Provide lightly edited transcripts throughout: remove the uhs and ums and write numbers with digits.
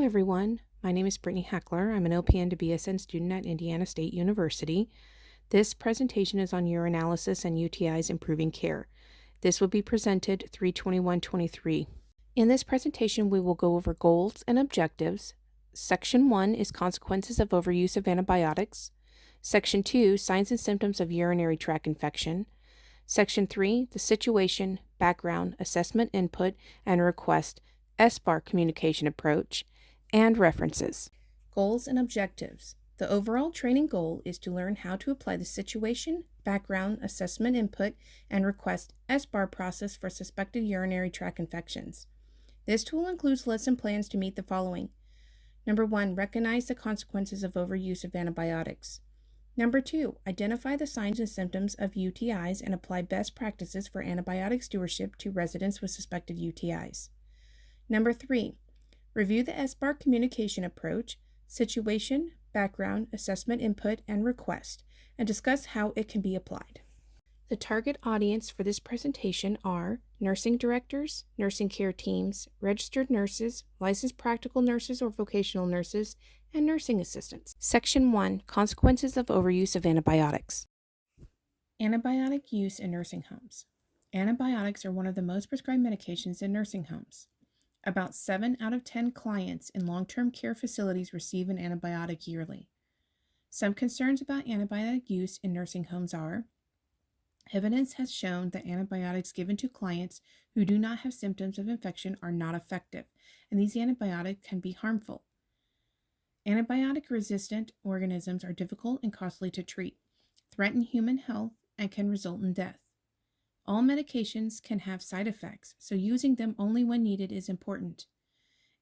everyone. My name is Brittany Heckler. I'm an LPN to BSN student at Indiana State University. This presentation is on urinalysis and UTIs improving care. This will be presented 3/21/23. In this presentation, we will go over goals and objectives. Section 1 is consequences of overuse of antibiotics. Section 2, signs and symptoms of urinary tract infection. Section 3, the situation, background, assessment input, and request, SBAR communication approach, and references. Goals and objectives. The overall training goal is to learn how to apply the situation, background, assessment input, and request SBAR process for suspected urinary tract infections. This tool includes lesson plans to meet the following. Number 1, recognize the consequences of overuse of antibiotics. Number 2, identify the signs and symptoms of UTIs and apply best practices for antibiotic stewardship to residents with suspected UTIs. Number 3, review the SBAR communication approach, situation, background, assessment input, and request, and discuss how it can be applied. The target audience for this presentation are nursing directors, nursing care teams, registered nurses, licensed practical nurses or vocational nurses, and nursing assistants. Section 1, consequences of overuse of antibiotics. Antibiotic use in nursing homes. Antibiotics are one of the most prescribed medications in nursing homes. About 7 out of 10 clients in long-term care facilities receive an antibiotic yearly. Some concerns about antibiotic use in nursing homes are: evidence has shown that antibiotics given to clients who do not have symptoms of infection are not effective, and these antibiotics can be harmful. Antibiotic-resistant organisms are difficult and costly to treat, threaten human health, and can result in death. All medications can have side effects, so using them only when needed is important.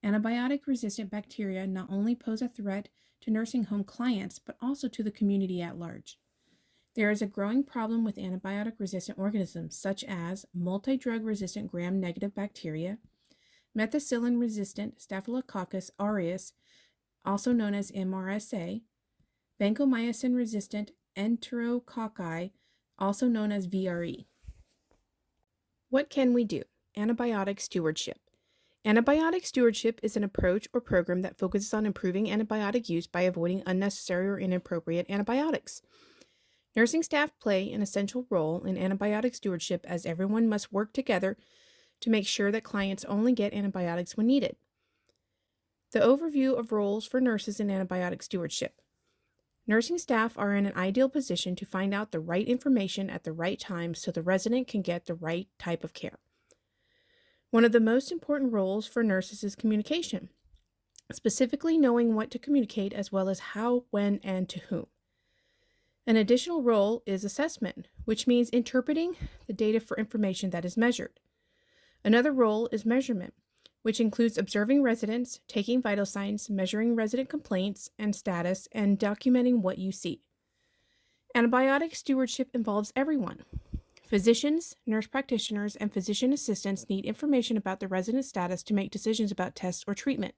Antibiotic-resistant bacteria not only pose a threat to nursing home clients, but also to the community at large. There is a growing problem with antibiotic-resistant organisms, such as multi-drug-resistant gram-negative bacteria, methicillin-resistant Staphylococcus aureus, also known as MRSA, vancomycin-resistant enterococci, also known as VRE. What can we do? Antibiotic stewardship. Antibiotic stewardship is an approach or program that focuses on improving antibiotic use by avoiding unnecessary or inappropriate antibiotics. Nursing staff play an essential role in antibiotic stewardship, as everyone must work together to make sure that clients only get antibiotics when needed. The overview of roles for nurses in antibiotic stewardship. Nursing staff are in an ideal position to find out the right information at the right time so the resident can get the right type of care. One of the most important roles for nurses is communication, specifically knowing what to communicate as well as how, when, and to whom. An additional role is assessment, which means interpreting the data for information that is measured. Another role is measurement, which includes observing residents, taking vital signs, measuring resident complaints and status, and documenting what you see. Antibiotic stewardship involves everyone. Physicians, nurse practitioners, and physician assistants need information about the resident's status to make decisions about tests or treatment.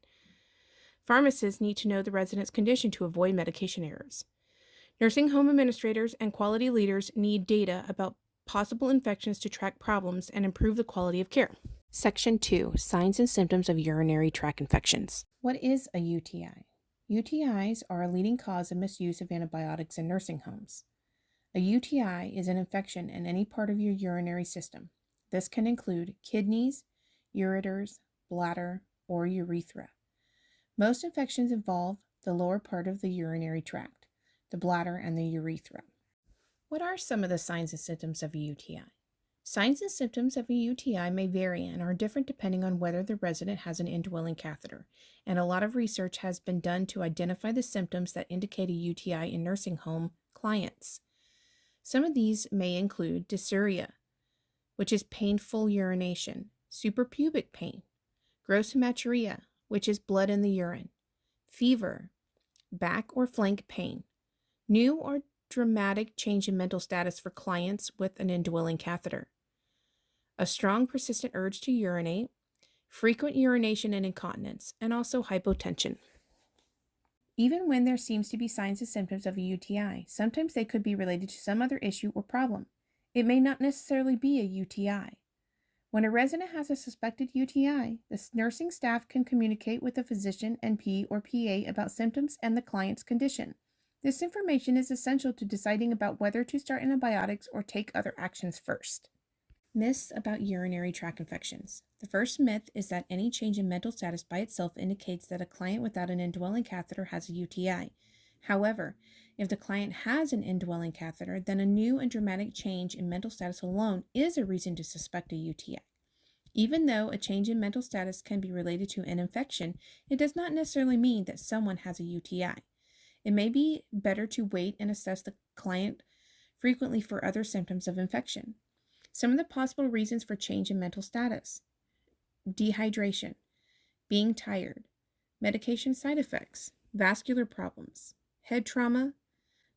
Pharmacists need to know the resident's condition to avoid medication errors. Nursing home administrators and quality leaders need data about possible infections to track problems and improve the quality of care. Section 2, signs and symptoms of urinary tract infections. What is a UTI? UTIs are a leading cause of misuse of antibiotics in nursing homes. A UTI is an infection in any part of your urinary system. This can include kidneys, ureters, bladder, or urethra. Most infections involve the lower part of the urinary tract, the bladder, and the urethra. What are some of the signs and symptoms of a UTI? Signs and symptoms of a UTI may vary and are different depending on whether the resident has an indwelling catheter, and a lot of research has been done to identify the symptoms that indicate a UTI in nursing home clients. Some of these may include dysuria, which is painful urination, suprapubic pain, gross hematuria, which is blood in the urine, fever, back or flank pain, new or dramatic change in mental status for clients with an indwelling catheter, a strong persistent urge to urinate, frequent urination and incontinence, and also hypotension. Even when there seems to be signs and symptoms of a UTI, sometimes they could be related to some other issue or problem. It may not necessarily be a UTI. When a resident has a suspected UTI, the nursing staff can communicate with the physician, NP, or PA about symptoms and the client's condition. This information is essential to deciding about whether to start antibiotics or take other actions first. Myths about urinary tract infections. The first myth is that any change in mental status by itself indicates that a client without an indwelling catheter has a UTI. However, if the client has an indwelling catheter, then a new and dramatic change in mental status alone is a reason to suspect a UTI. Even though a change in mental status can be related to an infection, it does not necessarily mean that someone has a UTI. It may be better to wait and assess the client frequently for other symptoms of infection. Some of the possible reasons for change in mental status: dehydration, being tired, medication side effects, vascular problems, head trauma,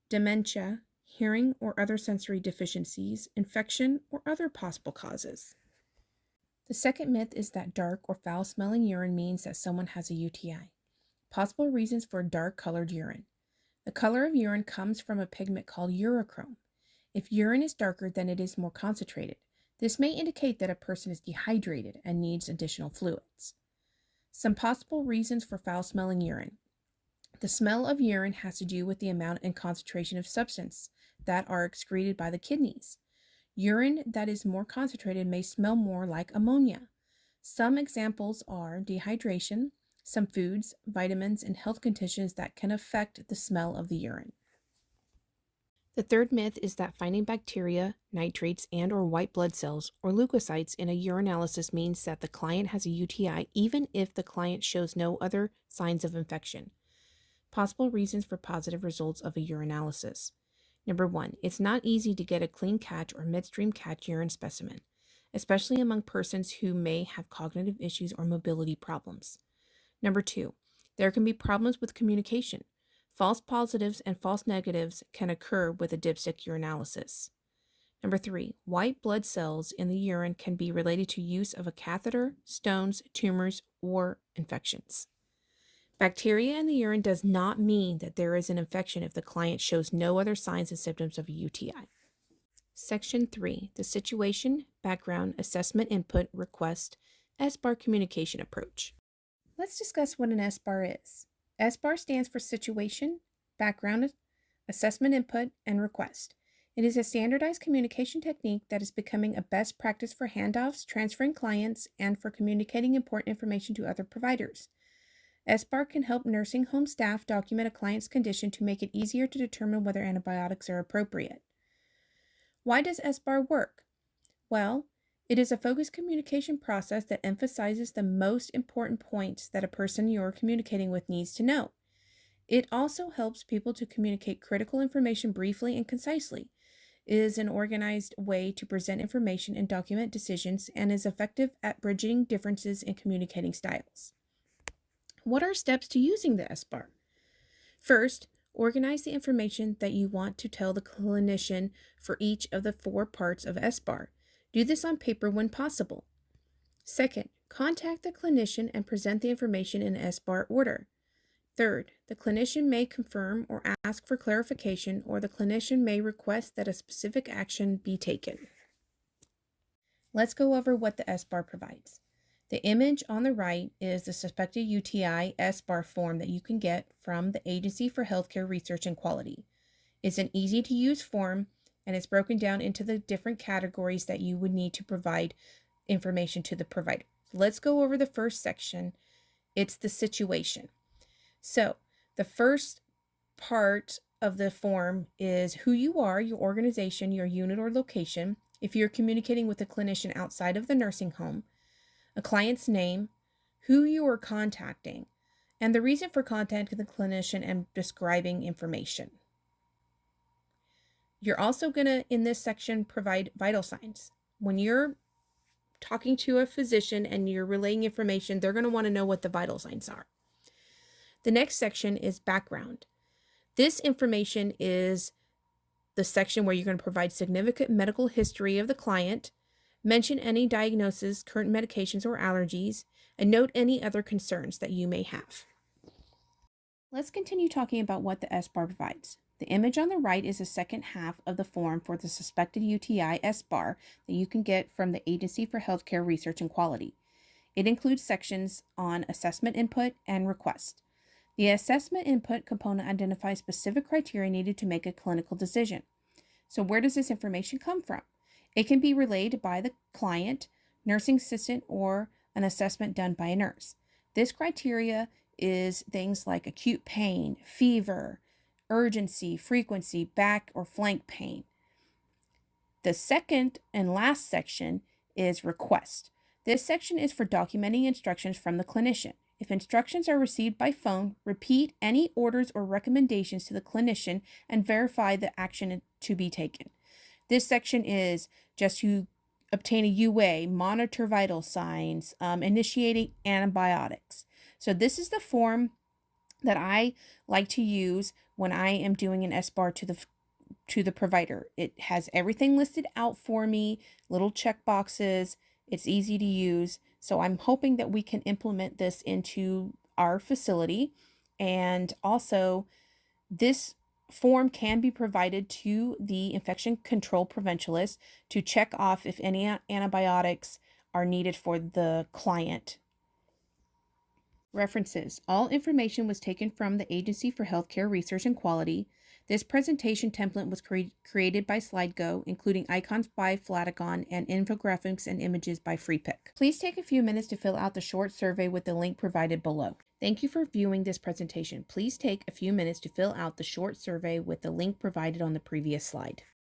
dementia, hearing or other sensory deficiencies, infection, or other possible causes. The second myth is that dark or foul-smelling urine means that someone has a UTI. Possible reasons for dark-colored urine. The color of urine comes from a pigment called urochrome. If urine is darker, then it is more concentrated. This may indicate that a person is dehydrated and needs additional fluids. Some possible reasons for foul-smelling urine. The smell of urine has to do with the amount and concentration of substance that are excreted by the kidneys. Urine that is more concentrated may smell more like ammonia. Some examples are dehydration, some foods, vitamins, and health conditions that can affect the smell of the urine. The third myth is that finding bacteria, nitrates, and/or white blood cells or leukocytes in a urinalysis means that the client has a UTI even if the client shows no other signs of infection. Possible reasons for positive results of a urinalysis. Number 1, it's not easy to get a clean catch or midstream catch urine specimen, especially among persons who may have cognitive issues or mobility problems. Number 2, there can be problems with communication. False positives and false negatives can occur with a dipstick urinalysis. Number 3, white blood cells in the urine can be related to use of a catheter, stones, tumors, or infections. Bacteria in the urine does not mean that there is an infection if the client shows no other signs and symptoms of a UTI. Section 3, the situation, background, assessment input, request, SBAR communication approach. Let's discuss what an SBAR is. SBAR stands for situation, background, assessment input, and request. It is a standardized communication technique that is becoming a best practice for handoffs, transferring clients, and for communicating important information to other providers. SBAR can help nursing home staff document a client's condition to make it easier to determine whether antibiotics are appropriate. Why does SBAR work? Well, it is a focused communication process that emphasizes the most important points that a person you're communicating with needs to know. It also helps people to communicate critical information briefly and concisely. It is an organized way to present information and document decisions and is effective at bridging differences in communicating styles. What are steps to using the SBAR? First, organize the information that you want to tell the clinician for each of the 4 parts of SBAR. Do this on paper when possible. Second, contact the clinician and present the information in SBAR order. Third, the clinician may confirm or ask for clarification, or the clinician may request that a specific action be taken. Let's go over what the SBAR provides. The image on the right is the suspected UTI SBAR form that you can get from the Agency for Healthcare Research and Quality. It's an easy-to-use form, and it's broken down into the different categories that you would need to provide information to the provider. Let's go over the first section. It's the situation. So the first part of the form is who you are, your organization, your unit or location, if you're communicating with a clinician outside of the nursing home, a client's name, who you are contacting, and the reason for contacting the clinician and describing information. You're also going to, in this section, provide vital signs. When you're talking to a physician and you're relaying information, they're going to want to know what the vital signs are. The next section is background. This information is the section where you're going to provide significant medical history of the client, mention any diagnoses, current medications, or allergies, and note any other concerns that you may have. Let's continue talking about what the SBAR provides. The image on the right is the second half of the form for the suspected UTI SBAR that you can get from the Agency for Healthcare Research and Quality. It includes sections on assessment input and request. The assessment input component identifies specific criteria needed to make a clinical decision. So where does this information come from? It can be relayed by the client, nursing assistant, or an assessment done by a nurse. This criteria is things like acute pain, fever, urgency, frequency, back or flank pain. The second and last section is request. This section is for documenting instructions from the clinician. If instructions are received by phone, repeat any orders or recommendations to the clinician and verify the action to be taken. This section is just to obtain a UA, monitor vital signs, initiating antibiotics. So this is the form that I like to use when I am doing an SBAR to the provider. It has everything listed out for me, little check boxes. It's easy to use. So I'm hoping that we can implement this into our facility. And also, this form can be provided to the infection control preventionalist to check off if any antibiotics are needed for the client. References. All information was taken from the Agency for Healthcare Research and Quality. This presentation template was created by SlideGo, including icons by Flatigon and infographics and images by FreePic. Please take a few minutes to fill out the short survey with the link provided below. Thank you for viewing this presentation. Please take a few minutes to fill out the short survey with the link provided on the previous slide.